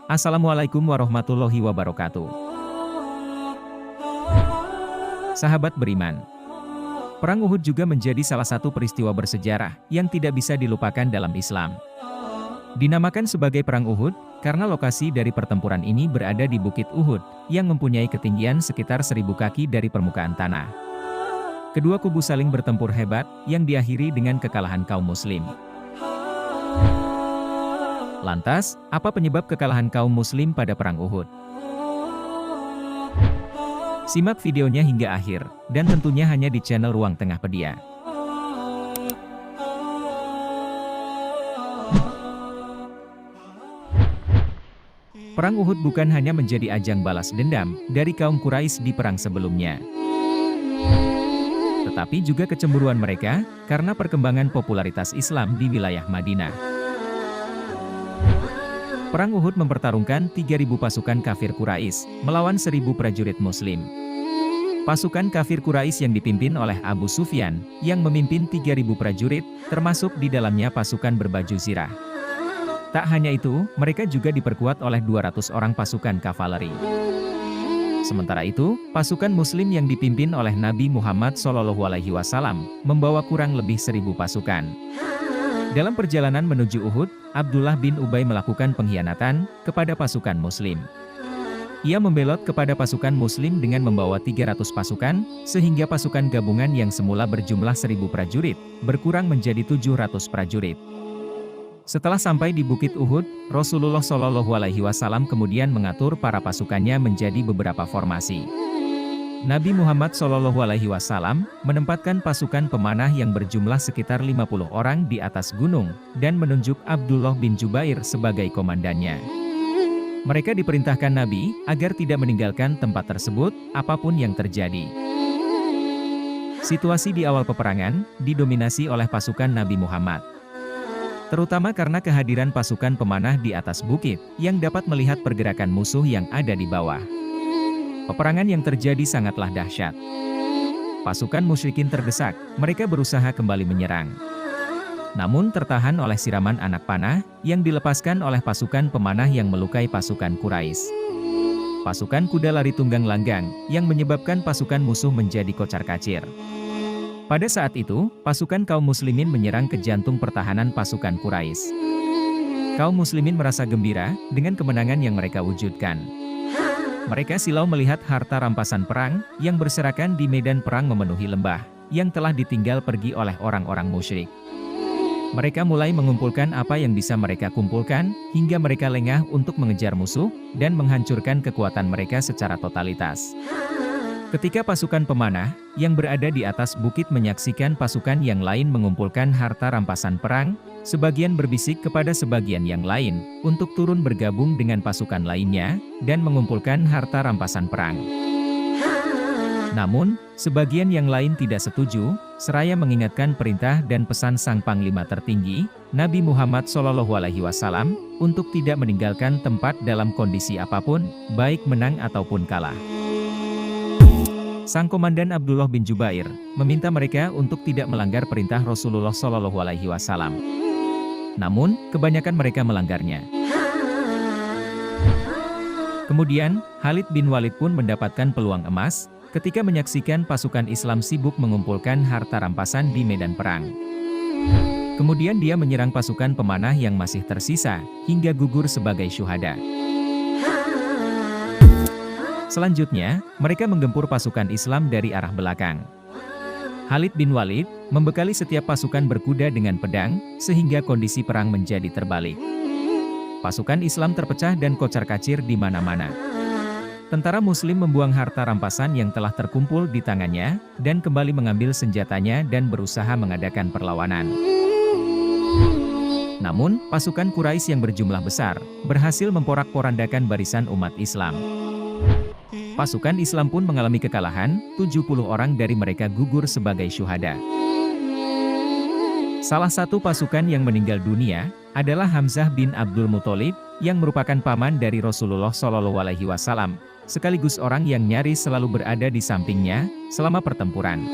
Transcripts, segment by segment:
Assalamualaikum warahmatullahi wabarakatuh. Sahabat beriman, Perang Uhud juga menjadi salah satu peristiwa bersejarah yang tidak bisa dilupakan dalam Islam. Dinamakan sebagai Perang Uhud, karena lokasi dari pertempuran ini berada di Bukit Uhud, yang mempunyai ketinggian sekitar 1000 kaki dari permukaan tanah. Kedua kubu saling bertempur hebat, yang diakhiri dengan kekalahan kaum muslim. Lantas, apa penyebab kekalahan kaum muslim pada Perang Uhud? Simak videonya hingga akhir, dan tentunya hanya di channel Ruang Tengah Pedia. Perang Uhud bukan hanya menjadi ajang balas dendam dari kaum Quraisy di perang sebelumnya, tetapi juga kecemburuan mereka karena perkembangan popularitas Islam di wilayah Madinah. Perang Uhud mempertarungkan 3.000 pasukan kafir Quraisy melawan 1.000 prajurit Muslim. Pasukan kafir Quraisy yang dipimpin oleh Abu Sufyan, yang memimpin 3.000 prajurit, termasuk di dalamnya pasukan berbaju zirah. Tak hanya itu, mereka juga diperkuat oleh 200 orang pasukan kavaleri. Sementara itu, pasukan Muslim yang dipimpin oleh Nabi Muhammad SAW membawa kurang lebih 1.000 pasukan. Dalam perjalanan menuju Uhud, Abdullah bin Ubay melakukan pengkhianatan kepada pasukan Muslim. Ia membelot kepada pasukan Muslim dengan membawa 300 pasukan, sehingga pasukan gabungan yang semula berjumlah 1.000 prajurit, berkurang menjadi 700 prajurit. Setelah sampai di Bukit Uhud, Rasulullah SAW kemudian mengatur para pasukannya menjadi beberapa formasi. Nabi Muhammad SAW menempatkan pasukan pemanah yang berjumlah sekitar 50 orang di atas gunung, dan menunjuk Abdullah bin Jubair sebagai komandannya. Mereka diperintahkan Nabi agar tidak meninggalkan tempat tersebut, apapun yang terjadi. Situasi di awal peperangan didominasi oleh pasukan Nabi Muhammad, terutama karena kehadiran pasukan pemanah di atas bukit, yang dapat melihat pergerakan musuh yang ada di bawah. Peperangan yang terjadi sangatlah dahsyat. Pasukan musyrikin terdesak, mereka berusaha kembali menyerang, namun tertahan oleh siraman anak panah, yang dilepaskan oleh pasukan pemanah yang melukai pasukan Quraisy. Pasukan kuda lari tunggang langgang, yang menyebabkan pasukan musuh menjadi kocar-kacir. Pada saat itu, pasukan kaum muslimin menyerang ke jantung pertahanan pasukan Quraisy. Kaum muslimin merasa gembira dengan kemenangan yang mereka wujudkan. Mereka silau melihat harta rampasan perang yang berserakan di medan perang memenuhi lembah, yang telah ditinggal pergi oleh orang-orang musyrik. Mereka mulai mengumpulkan apa yang bisa mereka kumpulkan, hingga mereka lengah untuk mengejar musuh, dan menghancurkan kekuatan mereka secara totalitas. Ketika pasukan pemanah, yang berada di atas bukit menyaksikan pasukan yang lain mengumpulkan harta rampasan perang, sebagian berbisik kepada sebagian yang lain, untuk turun bergabung dengan pasukan lainnya, dan mengumpulkan harta rampasan perang. Namun, sebagian yang lain tidak setuju, seraya mengingatkan perintah dan pesan sang panglima tertinggi, Nabi Muhammad SAW, untuk tidak meninggalkan tempat dalam kondisi apapun, baik menang ataupun kalah. Sang komandan Abdullah bin Jubair meminta mereka untuk tidak melanggar perintah Rasulullah SAW. Namun, kebanyakan mereka melanggarnya. Kemudian, Khalid bin Walid pun mendapatkan peluang emas ketika menyaksikan pasukan Islam sibuk mengumpulkan harta rampasan di medan perang. Kemudian dia menyerang pasukan pemanah yang masih tersisa, hingga gugur sebagai syuhada. Selanjutnya, mereka menggempur pasukan Islam dari arah belakang. Khalid bin Walid membekali setiap pasukan berkuda dengan pedang, sehingga kondisi perang menjadi terbalik. Pasukan Islam terpecah dan kocar-kacir di mana-mana. Tentara Muslim membuang harta rampasan yang telah terkumpul di tangannya, dan kembali mengambil senjatanya dan berusaha mengadakan perlawanan. Namun, pasukan Quraisy yang berjumlah besar, berhasil memporak-porandakan barisan umat Islam. Pasukan Islam pun mengalami kekalahan, 70 orang dari mereka gugur sebagai syuhada. Salah satu pasukan yang meninggal dunia adalah Hamzah bin Abdul Muthalib, yang merupakan paman dari Rasulullah SAW, sekaligus orang yang nyaris selalu berada di sampingnya selama pertempuran.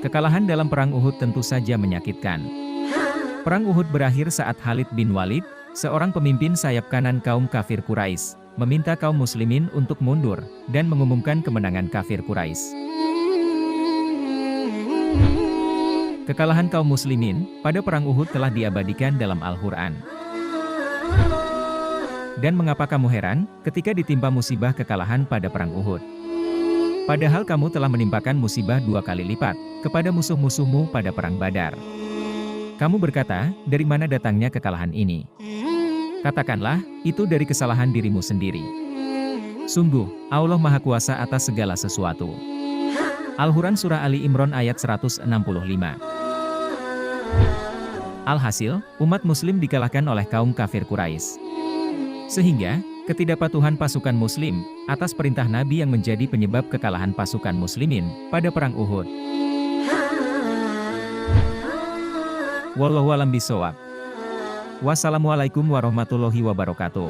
Kekalahan dalam Perang Uhud tentu saja menyakitkan. Perang Uhud berakhir saat Khalid bin Walid Seorang pemimpin sayap kanan kaum kafir Quraisy meminta kaum muslimin untuk mundur dan mengumumkan kemenangan kafir Quraisy. Kekalahan kaum muslimin pada perang Uhud telah diabadikan dalam Al-Qur'an. Dan mengapa kamu heran ketika ditimpa musibah kekalahan pada perang Uhud? Padahal kamu telah menimpakan musibah 2 kali lipat kepada musuh-musuhmu pada perang Badar. Kamu berkata, dari mana datangnya kekalahan ini? Katakanlah, itu dari kesalahan dirimu sendiri. Sungguh, Allah Maha Kuasa atas segala sesuatu. Al-Quran Surah Ali Imran ayat 165. Alhasil, umat muslim dikalahkan oleh kaum kafir Quraisy. Sehingga, ketidakpatuhan pasukan muslim atas perintah Nabi yang menjadi penyebab kekalahan pasukan muslimin pada perang Uhud. Wallahu a'lam bishawab. Wassalamualaikum warahmatullahi wabarakatuh.